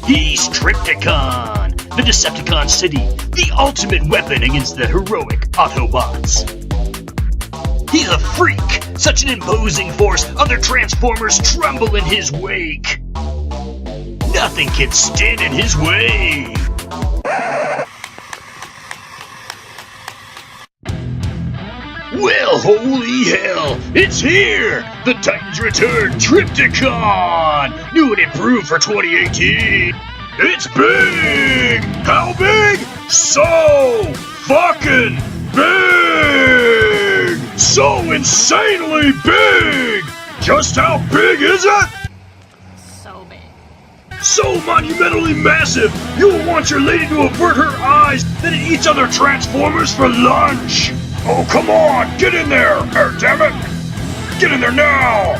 He's Trypticon, the Decepticon city, the ultimate weapon against the heroic Autobots. He's a freak, such an imposing force, other Transformers tremble in his wake. Nothing can stand in his way. Well, holy hell, it's here! The Titans Return Trypticon! New and improved for 2018! It's big! How big? So fucking big! So insanely big! Just how big is it? So big. So monumentally massive, you will want your lady to avert her eyes that it eats other Transformers for lunch! Oh, come on! Get in there! Oh, damn it! Get in there now!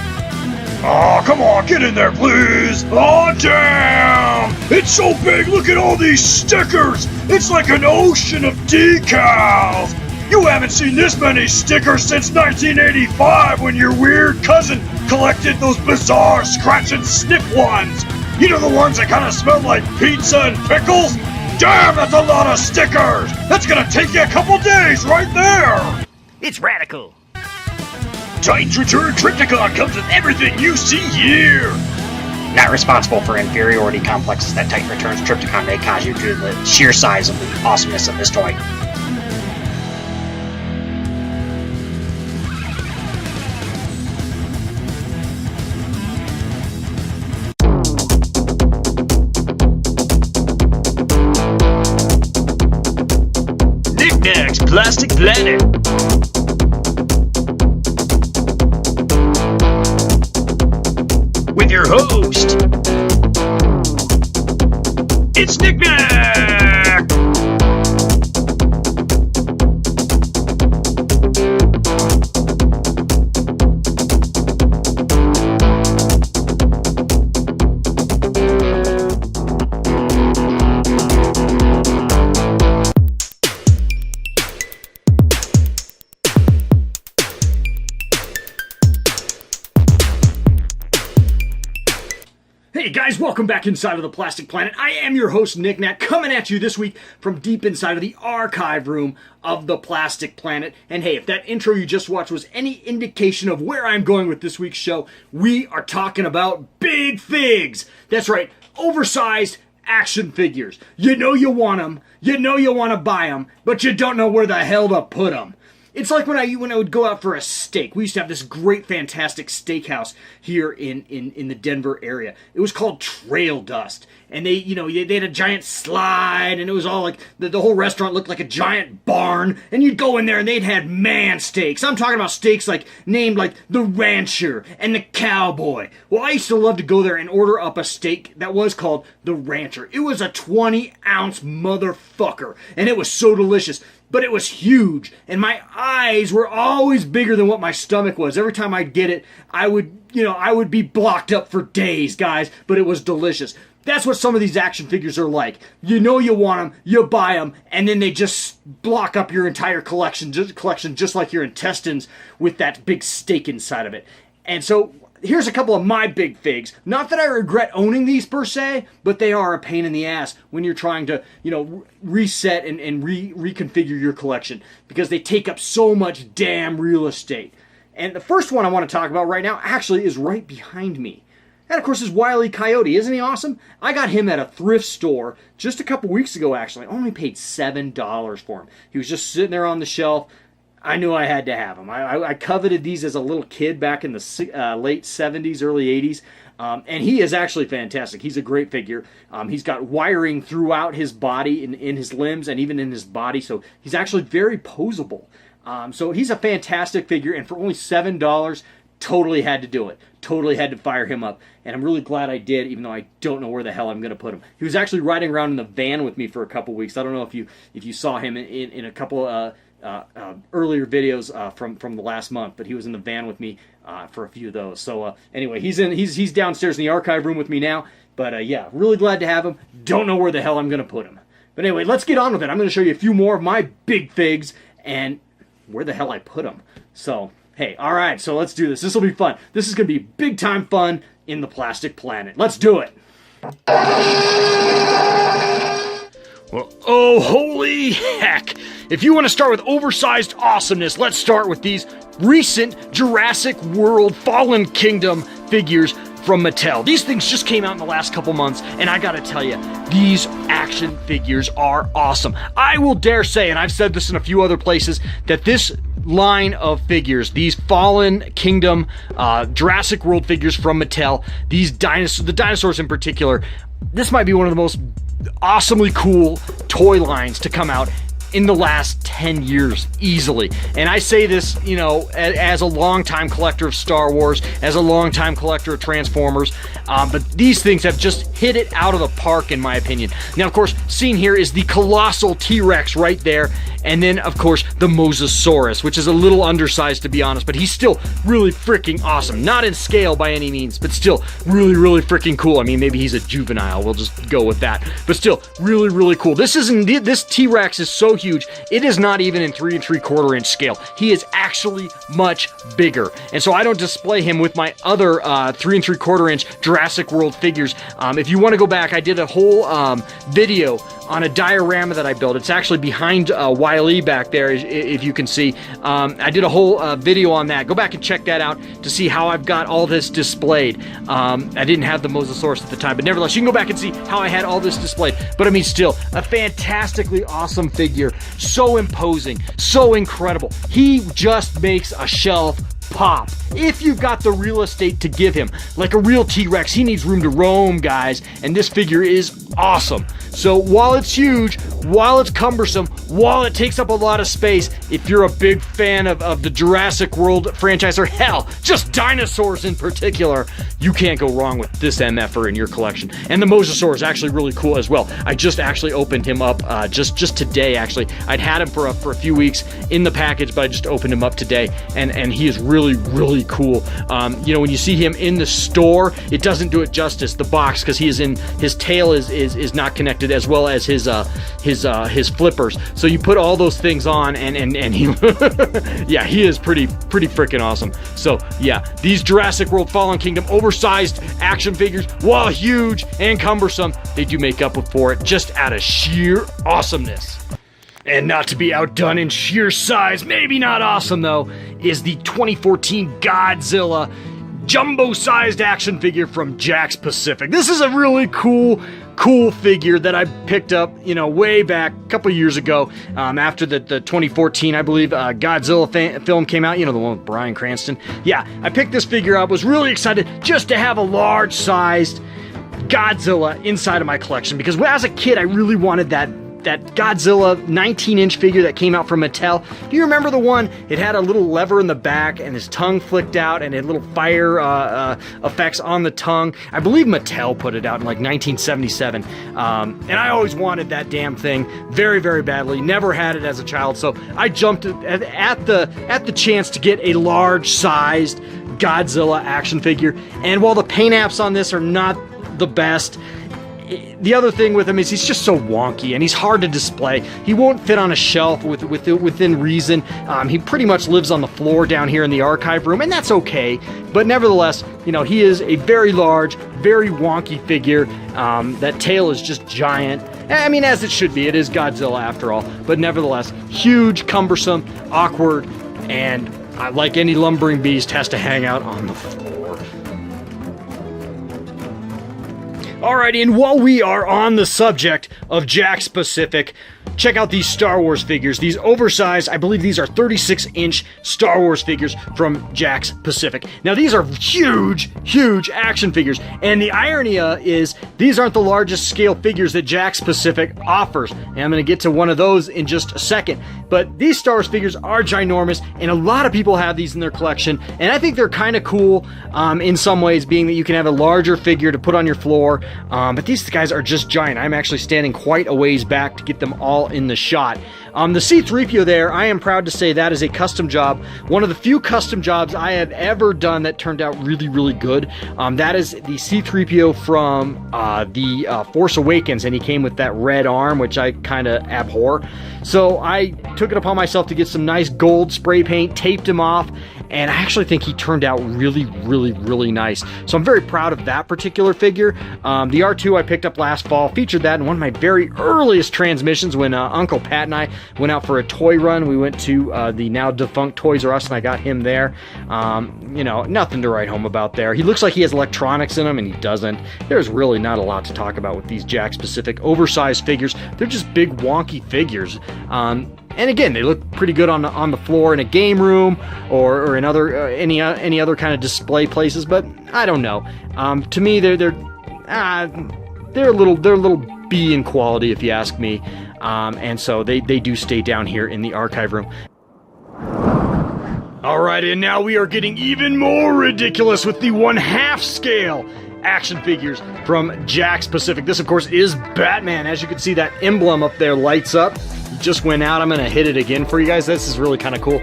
Oh, come on! Get in there, please! Oh, damn! It's so big! Look at all these stickers! It's like an ocean of decals! You haven't seen this many stickers since 1985 when your weird cousin collected those bizarre scratch and sniff ones! You know, the ones that kind of smell like pizza and pickles? Damn, that's a lot of stickers! That's gonna take you a couple days right there! It's radical. Titans Return Trypticon comes with everything you see here! Not responsible for inferiority complexes that Titan Returns Trypticon may cause you due to the sheer size of the awesomeness of this toy. Knick-Knack's Plastic Planet. With your host, it's Knick-Knack! Hey guys, welcome back inside of the Plastic Planet. I am your host, Knick-Knack, coming at you this week from deep inside of the archive room of the Plastic Planet. And hey, if that intro you just watched was any indication of where I'm going with this week's show, we are talking about big figs. That's right, oversized action figures. You know you want them, you know you want to buy them, but you don't know where the hell to put them. It's like when I would go out for a steak. We used to have this great, fantastic steakhouse here in the Denver area. It was called Trail Dust. And they had a giant slide, and it was all like, the whole restaurant looked like a giant barn. And you'd go in there, and they'd had man steaks. I'm talking about steaks like named like the Rancher and the Cowboy. Well, I used to love to go there and order up a steak that was called the Rancher. It was a 20-ounce motherfucker, and it was so delicious. But it was huge, and my eyes were always bigger than what my stomach was. Every time I'd get it, I would be blocked up for days, guys, but it was delicious. That's what some of these action figures are like. You know you want them, you buy them, and then they just block up your entire collection just like your intestines with that big steak inside of it. And so here's a couple of my big figs. Not that I regret owning these per se, but they are a pain in the ass when you're trying to, reset and reconfigure your collection because they take up so much damn real estate. And the first one I want to talk about right now actually is right behind me. That, of course, is Wile E. Coyote. Isn't he awesome? I got him at a thrift store just a couple weeks ago, actually. I only paid $7 for him. He was just sitting there on the shelf. I knew I had to have them. I coveted these as a little kid back in the late 70s, early 80s. And he is actually fantastic. He's a great figure. He's got wiring throughout his body, in his limbs, and even in his body. So he's actually very posable. So he's a fantastic figure. And for only $7, totally had to do it. Totally had to fire him up. And I'm really glad I did, even though I don't know where the hell I'm going to put him. He was actually riding around in the van with me for a couple weeks. I don't know if you saw him in a couple earlier videos from the last month, but he was in the van with me for a few of those. So anyway, he's downstairs in the archive room with me now. But yeah, really glad to have him. Don't know where the hell I'm going to put him. But anyway, let's get on with it. I'm going to show you a few more of my big figs and where the hell I put them. So hey, all right, so let's do this. This will be fun. This is going to be big time fun in the Plastic Planet. Let's do it. Well, oh, holy heck. If you want to start with oversized awesomeness, let's start with these recent Jurassic World Fallen Kingdom figures from Mattel. These things just came out in the last couple months, and I gotta tell you, these action figures are awesome. I will dare say, and I've said this in a few other places, that this line of figures, these Fallen Kingdom Jurassic World figures from Mattel, these the dinosaurs in particular, this might be one of the most awesomely cool toy lines to come out in the last 10 years, easily. And I say this, you know, as a longtime collector of Star Wars, as a longtime collector of Transformers, but these things have just hit it out of the park, in my opinion. Now, of course, seen here is the colossal T-Rex right there, and then, of course, the Mosasaurus, which is a little undersized, to be honest, but he's still really freaking awesome. Not in scale by any means, but still really, really freaking cool. I mean, maybe he's a juvenile, we'll just go with that. But still, really, really cool. This T-Rex is so huge, it is not even in 3 3/4 inch scale. He is actually much bigger. And so I don't display him with my other 3 3/4 inch Jurassic World figures. If you want to go back, I did a whole video on a diorama that I built. It's actually behind Wiley back there, if you can see. I did a whole video on that. Go back and check that out to see how I've got all this displayed. I didn't have the Mosasaurus at the time, but nevertheless, you can go back and see how I had all this displayed. But I mean, still, a fantastically awesome figure. So imposing, so incredible. He just makes a shelf pop. If you've got the real estate to give him, like a real T-Rex, he needs room to roam, guys, and this figure is awesome. So while it's huge, while it's cumbersome, while it takes up a lot of space, if you're a big fan of the Jurassic World franchise, or hell, just dinosaurs in particular, you can't go wrong with this MFer in your collection. And the Mosasaur is actually really cool as well. I just actually opened him up just today, actually. I'd had him for a few weeks in the package, but I just opened him up today, and he is really, really cool. You know, when you see him in the store, it doesn't do it justice, the box, because his tail is not connected, as well as his flippers. So you put all those things on, and he yeah, he is pretty freaking awesome. So yeah, these Jurassic World Fallen Kingdom oversized action figures, while huge and cumbersome, they do make up for it just out of sheer awesomeness. And not to be outdone in sheer size, maybe not awesome though, is the 2014 Godzilla jumbo-sized action figure from Jakks Pacific. This is a really cool figure that I picked up, you know, way back a couple years ago, after the 2014, I believe, Godzilla film came out, you know, the one with Bryan Cranston. Yeah, I picked this figure up, was really excited just to have a large-sized Godzilla inside of my collection, because when I was a kid, I really wanted that Godzilla 19-inch figure that came out from Mattel. Do you remember the one? It had a little lever in the back, and his tongue flicked out, and it had little fire effects on the tongue. I believe Mattel put it out in like 1977, and I always wanted that damn thing very, very badly. Never had it as a child, so I jumped at the chance to get a large-sized Godzilla action figure. And while the paint apps on this are not the best, the other thing with him is he's just so wonky, and he's hard to display. He won't fit on a shelf within reason. He pretty much lives on the floor down here in the archive room, and that's okay. But nevertheless, you know, he is a very large, very wonky figure. That tail is just giant. I mean, as it should be. It is Godzilla after all. But nevertheless, huge, cumbersome, awkward, and like any lumbering beast, has to hang out on the floor. Alrighty, and while we are on the subject of Jakks Pacific, check out these Star Wars figures. These oversized, I believe these are 36-inch Star Wars figures from Jakks Pacific. Now, these are huge, huge action figures, and the irony is these aren't the largest scale figures that Jakks Pacific offers, and I'm going to get to one of those in just a second. But these Star Wars figures are ginormous, and a lot of people have these in their collection, and I think they're kind of cool in some ways, being that you can have a larger figure to put on your floor, but these guys are just giant. I'm actually standing quite a ways back to get them all well in the shot. The C-3PO there, I am proud to say that is a custom job. One of the few custom jobs I have ever done that turned out really, really good. That is the C-3PO from the Force Awakens, and he came with that red arm, which I kind of abhor. So I took it upon myself to get some nice gold spray paint, taped him off, and I actually think he turned out really, really, really nice. So I'm very proud of that particular figure. The R2 I picked up last fall, featured that in one of my very earliest transmissions when Uncle Pat and I went out for a toy run. We went to the now defunct Toys R Us, and I got him there. You know, nothing to write home about there. He looks like he has electronics in him, and he doesn't. There's really not a lot to talk about with these Jack-specific oversized figures. They're just big, wonky figures. And again, they look pretty good on the floor in a game room or in other any other kind of display places. But I don't know. To me, they're a little B in quality, if you ask me. And so they do stay down here in the archive room. Alright, and now we are getting even more ridiculous with the 1/2 scale action figures from Jakks Pacific. This, of course, is Batman. As you can see, that emblem up there lights up. It just went out. I'm going to hit it again for you guys. This is really kind of cool.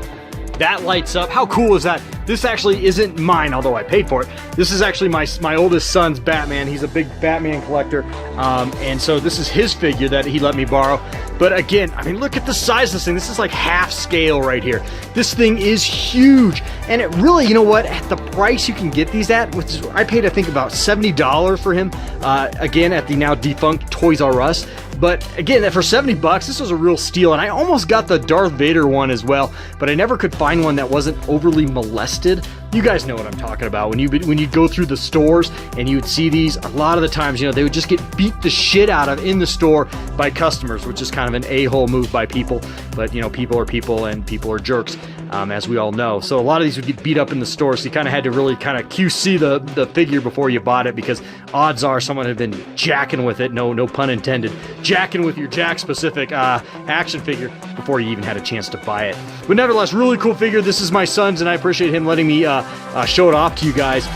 That lights up. How cool is that? This actually isn't mine, although I paid for it. This is actually my oldest son's Batman. He's a big Batman collector. And so this is his figure that he let me borrow. But again, I mean, look at the size of this thing. This is like half scale right here. This thing is huge. And it really, you know what? At the price you can get these at, which is, I paid, I think, about $70 for him. Again, at the now defunct Toys R Us. But again, for $70, this was a real steal. And I almost got the Darth Vader one as well, but I never could find one that wasn't overly molested. You guys know what I'm talking about. When you go through the stores and you would see these, a lot of the times, you know, they would just get beat the shit out of in the store by customers, which is kind of an a-hole move by people. But, you know, people are people and people are jerks, as we all know. So a lot of these would get beat up in the store, so you kind of had to really kind of QC the figure before you bought it, because odds are someone had been jacking with it, no pun intended, jacking with your Jakks Pacific action figure before you even had a chance to buy it. But nevertheless, really cool figure. This is my son's, and I appreciate him letting me show it off to you guys.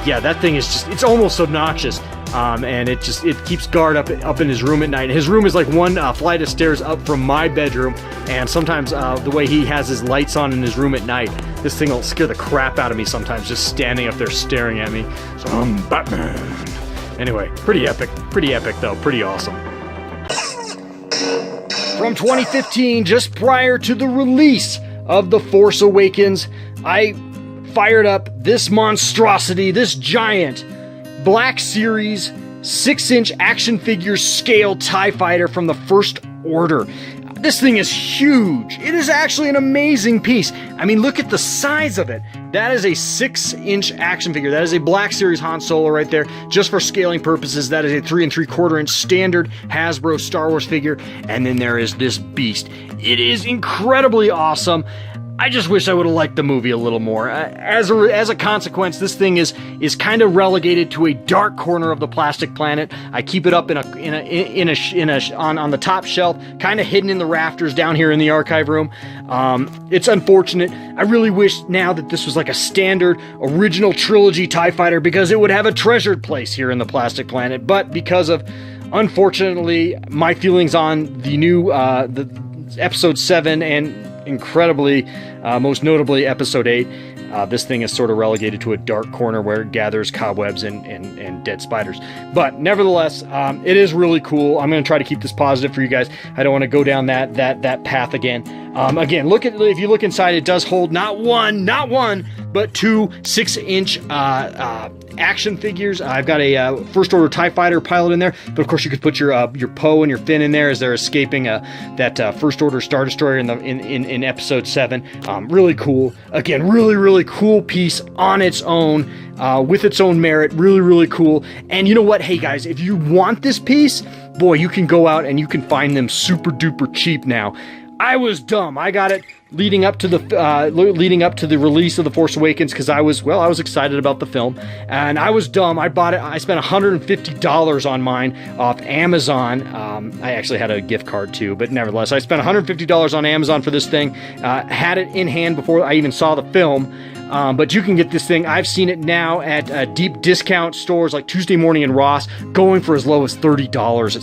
Yeah, that thing is just, it's almost obnoxious. And it keeps guard up in his room at night. His room is like one flight of stairs up from my bedroom, and sometimes the way he has his lights on in his room at night, this thing will scare the crap out of me sometimes, just standing up there staring at me. So I'm Batman. Anyway, pretty epic though, pretty awesome. From 2015, just prior to the release of The Force Awakens, I fired up this monstrosity, this giant Black Series 6-inch action figure scale TIE Fighter from the First Order. This thing is huge. It is actually an amazing piece. I mean, look at the size of it. That is a 6-inch action figure. That is a Black Series Han Solo right there. Just for scaling purposes, that is a 3 3/4 inch standard Hasbro Star Wars figure. And then there is this beast. It is incredibly awesome. I just wish I would have liked the movie a little more. As a consequence, this thing is kind of relegated to a dark corner of the Plastic Planet. I keep it up on the top shelf, kind of hidden in the rafters down here in the archive room. It's unfortunate. I really wish now that this was like a standard original trilogy TIE Fighter, because it would have a treasured place here in the Plastic Planet. But because of, unfortunately, my feelings on the new the Episode 7 and incredibly, most notably Episode 8, this thing is sort of relegated to a dark corner where it gathers cobwebs and dead spiders. But nevertheless, it is really cool. I'm going to try to keep this positive for you guys. I don't want to go down that path again. Again, if you look inside, it does hold not one, but 2 6-inch action figures. I've got a First Order TIE Fighter pilot in there, but of course you could put your Poe and your Finn in there as they're escaping that First Order Star Destroyer in Episode 7. Really cool. Again, really cool piece on its own, with its own merit. Really cool. And you know what? Hey guys, if you want this piece, boy, you can go out and you can find them super duper cheap now. I was dumb. I got it leading up to the release of The Force Awakens, because I was excited about the film, and I was dumb. I bought it. I spent $150 on mine off Amazon. I actually had a gift card too, but nevertheless, I spent $150 on Amazon for this thing. Had it in hand before I even saw the film. but you can get this thing. I've seen it now at deep discount stores like Tuesday Morning and Ross, going for as low as $30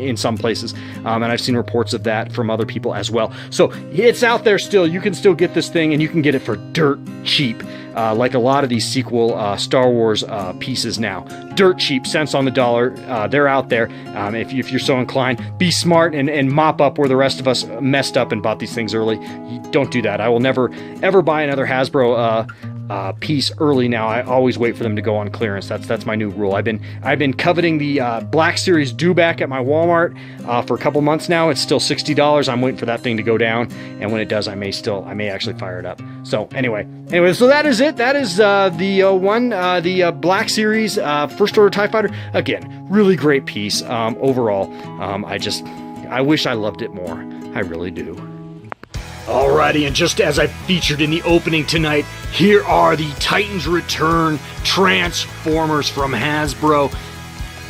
in some places, and I've seen reports of that from other people as well. So it's out there still. You can still get this thing, and you can get it for dirt cheap. Like a lot of these sequel Star Wars pieces now. Dirt cheap, cents on the dollar. They're out there. If you're so inclined, be smart and mop up where the rest of us messed up and bought these things early. Don't do that. I will never, ever buy another Hasbro piece early now. I always wait for them to go on clearance. That's my new rule. I've been coveting the Black Series Dewback at my Walmart for a couple months now. It's still $60. I'm waiting for that thing to go down, and when it does, I may actually fire it up. So anyway, so that is it. That is the Black Series First Order TIE Fighter. Again, really great piece overall. I wish I loved it more. I really do. Alrighty, and just as I featured in the opening tonight, here are the Titans Return Transformers from Hasbro.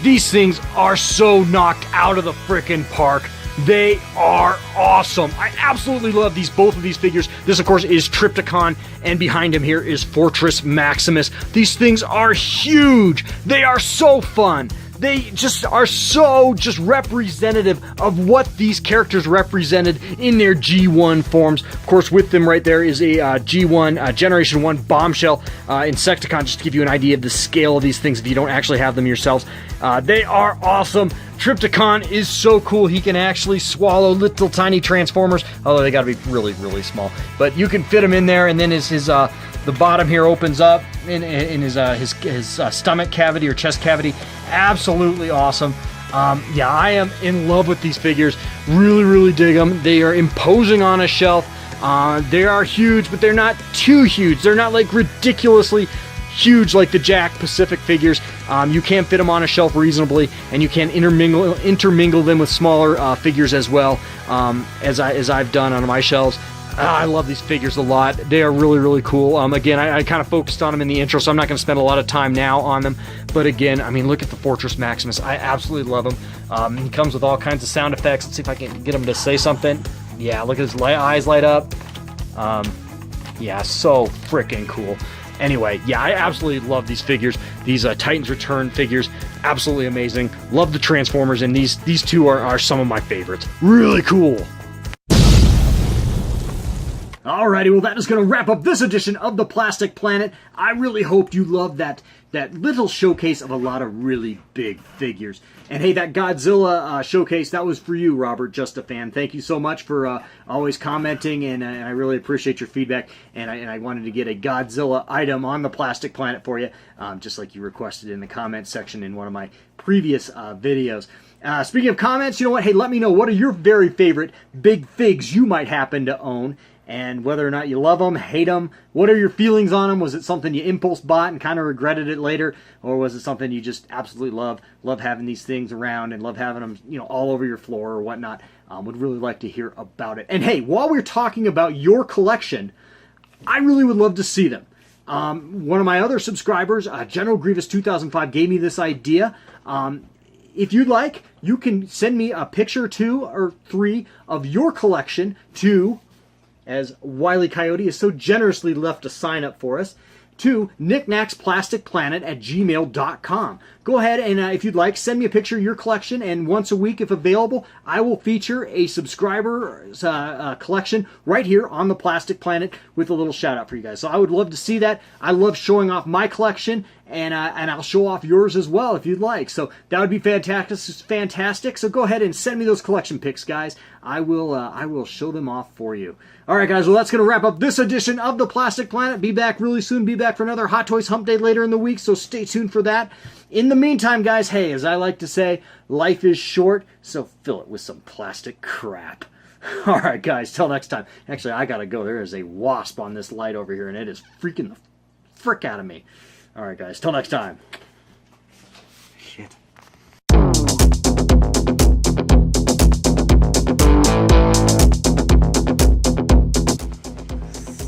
These things are so knocked out of the frickin' park. They are awesome. I absolutely love both of these figures. This, of course, is Trypticon, and behind him here is Fortress Maximus. These things are huge. They are so fun. They just are so representative of what these characters represented in their G1 forms. Of course, with them right there is a G1 Generation 1 Bombshell Insecticon, just to give you an idea of the scale of these things if you don't actually have them yourselves. They are awesome. Trypticon is so cool. He can actually swallow little tiny Transformers, although they got to be really, really small. But you can fit him in there, and then the bottom here opens up in his stomach cavity or chest cavity. Absolutely awesome. Yeah, I am in love with these figures. Really, really dig them. They are imposing on a shelf. They are huge, but they're not too huge. They're not like ridiculously huge like the Jack Pacific figures. You can fit them on a shelf reasonably, and you can intermingle them with smaller figures as well, as I've done on my shelves. I love these figures a lot. They are really, really cool. Again, I kind of focused on them in the intro, so I'm not going to spend a lot of time now on them. But again, I mean, look at the Fortress Maximus. I absolutely love him. He comes with all kinds of sound effects. Let's see if I can get him to say something. Yeah, look at his eyes light up. Yeah, so freaking cool. Anyway, yeah, I absolutely love these figures. These Titans Return figures, absolutely amazing. Love the Transformers, and these two are some of my favorites. Really cool. Alrighty, well, that is going to wrap up this edition of the Plastic Planet. I really hoped you loved that little showcase of a lot of really big figures. And hey, that Godzilla showcase, that was for you, Robert, just a fan. Thank you so much for always commenting, and I really appreciate your feedback. And I wanted to get a Godzilla item on the Plastic Planet for you, just like you requested in the comments section in one of my previous videos. Speaking of comments, you know what? Hey, let me know, what are your very favorite big figs you might happen to own? And whether or not you love them, hate them, what are your feelings on them? Was it something you impulse bought and kind of regretted it later? Or was it something you just absolutely love having these things around and love having them, you know, all over your floor or whatnot? Would really like to hear about it. And hey, while we're talking about your collection, I really would love to see them. One of my other subscribers, General Grievous 2005, gave me this idea. If you'd like, you can send me a picture, 2 or 3, of your collection to, as Wile E. Coyote has so generously left a sign up for us, to Knick-Knack's Plastic Planet at gmail.com. Go ahead and, if you'd like, send me a picture of your collection, and once a week, if available, I will feature a subscriber's collection right here on the Plastic Planet with a little shout out for you guys. So I would love to see that. I love showing off my collection, and I'll show off yours as well if you'd like. So that would be fantastic. So go ahead and send me those collection pics, guys. I will show them off for you. All right, guys. Well, that's going to wrap up this edition of the Plastic Planet. Be back really soon. Be back for another Hot Toys Hump Day later in the week. So stay tuned for that. In the meantime, guys, hey, as I like to say, life is short, so fill it with some plastic crap. All right, guys. Till next time. Actually, I gotta go. There is a wasp on this light over here, and it is freaking the frick out of me. All right, guys. Till next time. Shit.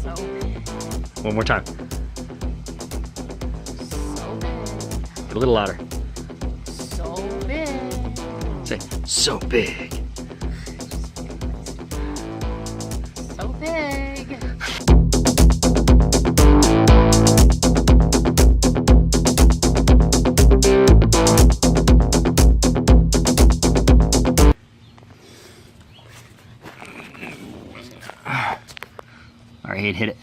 So big. One more time. So big. Get a little louder. So big. Say, so big. So big. ahead, hit it.